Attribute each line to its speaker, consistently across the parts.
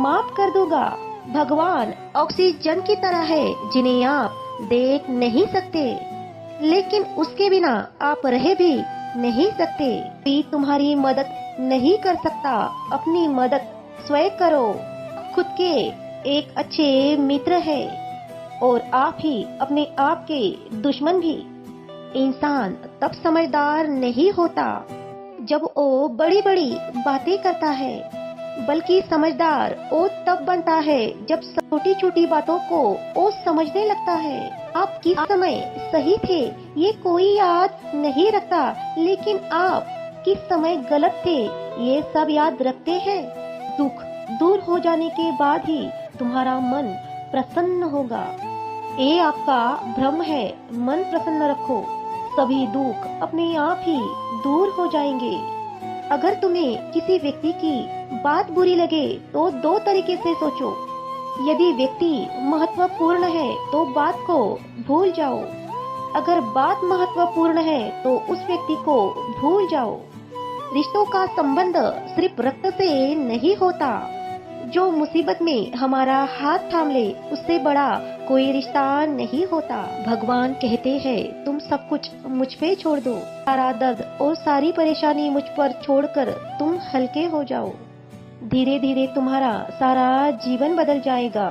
Speaker 1: माफ कर दूंगा। भगवान ऑक्सीजन की तरह है जिन्हें आप देख नहीं सकते, लेकिन उसके बिना आप रह भी नहीं सकते। कोई तुम्हारी मदद नहीं कर सकता, अपनी मदद स्वयं करो। खुद के एक अच्छे मित्र है और आप ही अपने आप के दुश्मन भी। इंसान तब समझदार नहीं होता जब वो बड़ी बड़ी बातें करता है, बल्कि समझदार वो तब बनता है जब छोटी छोटी बातों को वो समझने लगता है। आप किस समय सही थे ये कोई याद नहीं रखता, लेकिन आप किस समय गलत थे ये सब याद रखते हैं। दुख दूर हो जाने के बाद ही तुम्हारा मन प्रसन्न होगा। ये आपका भ्रम है। मन प्रसन्न रखो, सभी दुख अपने आप ही दूर हो जाएंगे। अगर तुम्हें किसी व्यक्ति की बात बुरी लगे तो दो तरीके से सोचो। यदि व्यक्ति महत्वपूर्ण है तो बात को भूल जाओ, अगर बात महत्वपूर्ण है तो उस व्यक्ति को भूल जाओ। रिश्तों का संबंध सिर्फ रक्त से नहीं होता। जो मुसीबत में हमारा हाथ थाम ले उससे बड़ा कोई रिश्ता नहीं होता। भगवान कहते हैं तुम सब कुछ मुझ पे छोड़ दो, सारा दर्द और सारी परेशानी मुझ पर छोड़कर तुम हल्के हो जाओ। धीरे धीरे तुम्हारा सारा जीवन बदल जाएगा।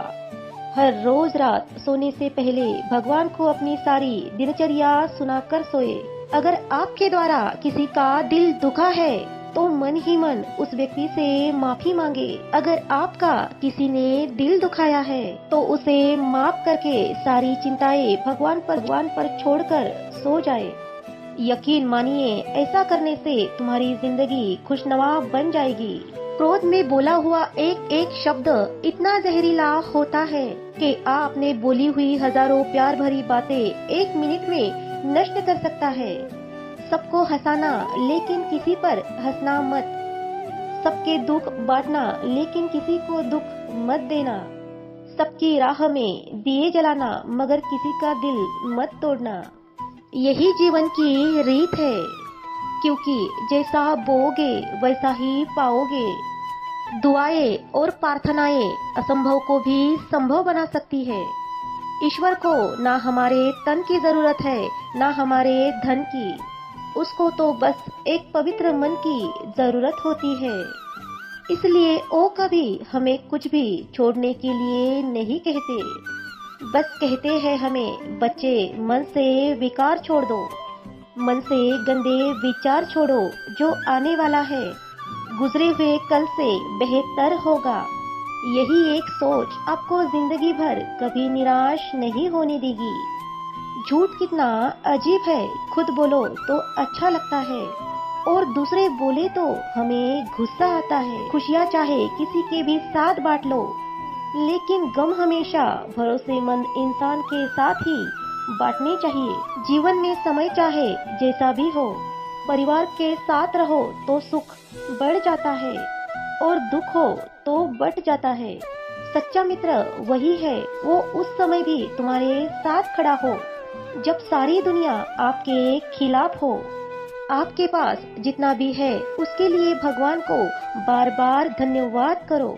Speaker 1: हर रोज रात सोने से पहले भगवान को अपनी सारी दिनचर्या सुनाकर सोए। अगर आपके द्वारा किसी का दिल दुखा है तो मन ही मन उस व्यक्ति से माफी मांगे। अगर आपका किसी ने दिल दुखाया है तो उसे माफ करके सारी चिंताएं भगवान पर छोड़कर सो जाए। यकीन मानिए, ऐसा करने से तुम्हारी जिंदगी खुशनुमा बन जाएगी। क्रोध में बोला हुआ एक एक शब्द इतना जहरीला होता है कि आपने बोली हुई हजारों प्यार भरी बातें एक मिनट में नष्ट कर सकता है। सबको हंसाना लेकिन किसी पर हंसना मत। सबके दुख बांटना लेकिन किसी को दुख मत देना। सबकी राह में दिए जलाना मगर किसी का दिल मत तोड़ना। यही जीवन की रीत है, क्योंकि जैसा बोओगे वैसा ही पाओगे। दुआएं और प्रार्थनाएं असंभव को भी संभव बना सकती है। ईश्वर को ना हमारे तन की जरूरत है ना हमारे धन की, उसको तो बस एक पवित्र मन की जरूरत होती है। इसलिए वो कभी हमें कुछ भी छोड़ने के लिए नहीं कहते, बस कहते हैं हमें बच्चे मन से विकार छोड़ दो, मन से गंदे विचार छोड़ो। जो आने वाला है गुजरे हुए कल से बेहतर होगा। यही एक सोच आपको जिंदगी भर कभी निराश नहीं होने देगी। झूठ कितना अजीब है, खुद बोलो तो अच्छा लगता है और दूसरे बोले तो हमें गुस्सा आता है। खुशियाँ चाहे किसी के भी साथ बांट लो, लेकिन गम हमेशा भरोसेमंद इंसान के साथ ही बांटने चाहिए। जीवन में समय चाहे जैसा भी हो, परिवार के साथ रहो तो सुख बढ़ जाता है और दुख हो तो बट जाता है। सच्चा मित्र वही है, वो उस समय भी तुम्हारे साथ खड़ा हो जब सारी दुनिया आपके खिलाफ हो। आपके पास जितना भी है उसके लिए भगवान को बार बार धन्यवाद करो।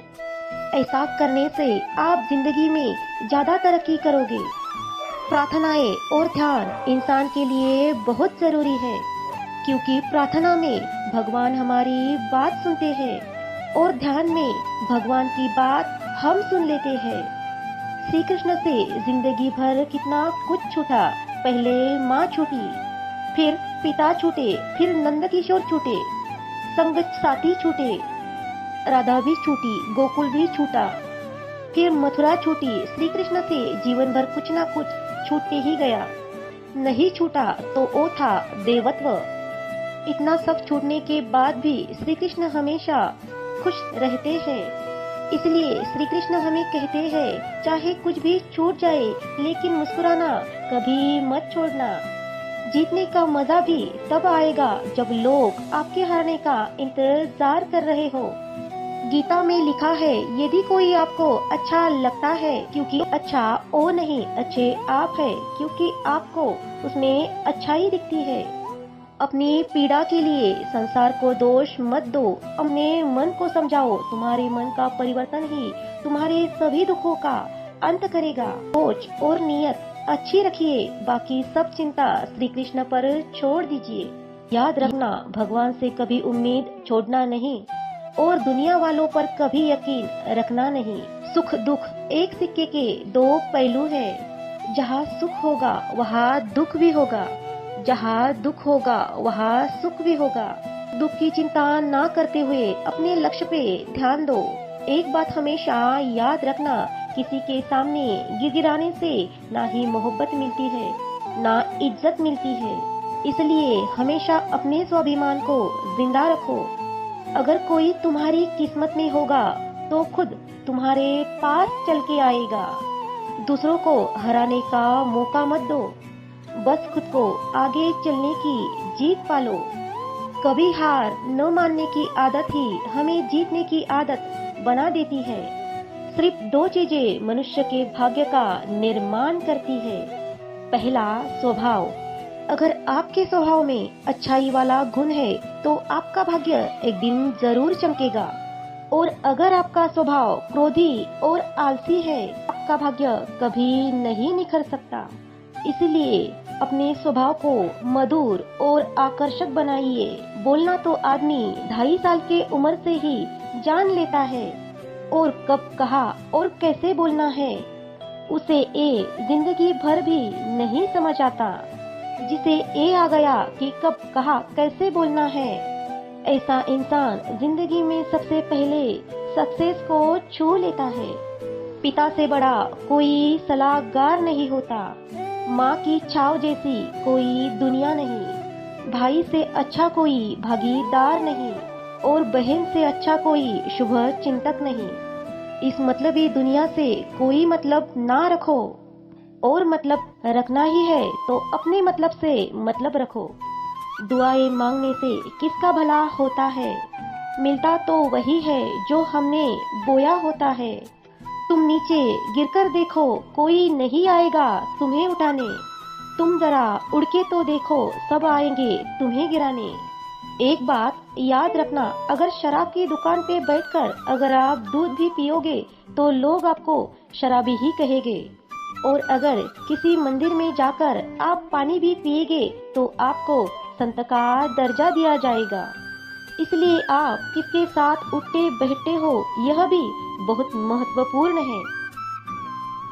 Speaker 1: ऐसा करने से आप जिंदगी में ज्यादा तरक्की करोगे। प्रार्थनाएं और ध्यान इंसान के लिए बहुत जरूरी है, क्योंकि प्रार्थना में भगवान हमारी बात सुनते हैं और ध्यान में भगवान की बात हम सुन लेते हैं। श्री कृष्ण से जिंदगी भर कितना कुछ छूटा। पहले माँ छूटी, फिर पिता छूटे, फिर नंद किशोर छूटे, संग साथी छूटे, राधा भी छूटी, गोकुल भी छूटा, फिर मथुरा छूटी। श्री कृष्ण से जीवन भर कुछ ना कुछ छूटते ही गया। नहीं छूटा तो वो था देवत्व। इतना सब छूटने के बाद भी श्री कृष्ण हमेशा खुश रहते हैं। इसलिए श्री कृष्ण हमें कहते हैं चाहे कुछ भी छूट जाए लेकिन मुस्कुराना कभी मत छोड़ना। जीतने का मजा भी तब आएगा जब लोग आपके हारने का इंतजार कर रहे हो। गीता में लिखा है यदि कोई आपको अच्छा लगता है, क्योंकि अच्छा वो नहीं अच्छे आप है, क्योंकि आपको उसमें अच्छाई दिखती है। अपनी पीड़ा के लिए संसार को दोष मत दो, अपने मन को समझाओ। तुम्हारे मन का परिवर्तन ही तुम्हारे सभी दुखों का अंत करेगा। सोच और नियत अच्छी रखिए, बाकी सब चिंता श्री कृष्ण पर छोड़ दीजिए। याद रखना, भगवान से कभी उम्मीद छोड़ना नहीं और दुनिया वालों पर कभी यकीन रखना नहीं। सुख दुख एक सिक्के के दो पहलू हैं। जहाँ सुख होगा वहाँ दुख भी होगा, जहाँ दुख होगा वहाँ सुख भी होगा। दुख की चिंता ना करते हुए अपने लक्ष्य पे ध्यान दो। एक बात हमेशा याद रखना, किसी के सामने गिड़गिड़ाने से ना ही मोहब्बत मिलती है ना इज्जत मिलती है। इसलिए हमेशा अपने स्वाभिमान को जिंदा रखो। अगर कोई तुम्हारी किस्मत में होगा तो खुद तुम्हारे पास चल के आएगा। दूसरों को हराने का मौका मत दो, बस खुद को आगे चलने की जीत पालो। कभी हार न मानने की आदत ही हमें जीतने की आदत बना देती है। सिर्फ दो चीजें मनुष्य के भाग्य का निर्माण करती है। पहला, स्वभाव। अगर आपके स्वभाव में अच्छाई वाला गुण है तो आपका भाग्य एक दिन जरूर चमकेगा। और अगर आपका स्वभाव क्रोधी और आलसी है, आपका भाग्य कभी नहीं निखर सकता। इसलिए अपने स्वभाव को मधुर और आकर्षक बनाइए। बोलना तो आदमी 2.5 साल के उम्र से ही जान लेता है, और कब कहा और कैसे बोलना है उसे ए जिंदगी भर भी नहीं समझ आता। जिसे ए आ गया कि कब कहा कैसे बोलना है, ऐसा इंसान जिंदगी में सबसे पहले सक्सेस को छू लेता है। पिता से बड़ा कोई सलाहकार नहीं होता, माँ की छाव जैसी कोई दुनिया नहीं, भाई से अच्छा कोई भागीदार नहीं और बहन से अच्छा कोई शुभ चिंतक नहीं। इस मतलबी दुनिया से कोई मतलब ना रखो, और मतलब रखना ही है तो अपने मतलब से मतलब रखो। दुआएं मांगने से किसका भला होता है, मिलता तो वही है जो हमने बोया होता है। तुम नीचे गिरकर देखो, कोई नहीं आएगा तुम्हें उठाने। तुम जरा उड़ के तो देखो, सब आएंगे तुम्हें गिराने। एक बात याद रखना, अगर शराब की दुकान पे बैठकर अगर आप दूध भी पियोगे तो लोग आपको शराबी ही कहेंगे, और अगर किसी मंदिर में जाकर आप पानी भी पिएगे तो आपको संत का दर्जा दिया जाएगा। इसलिए आप किसके साथ उठते बैठते हो यह भी बहुत महत्वपूर्ण है।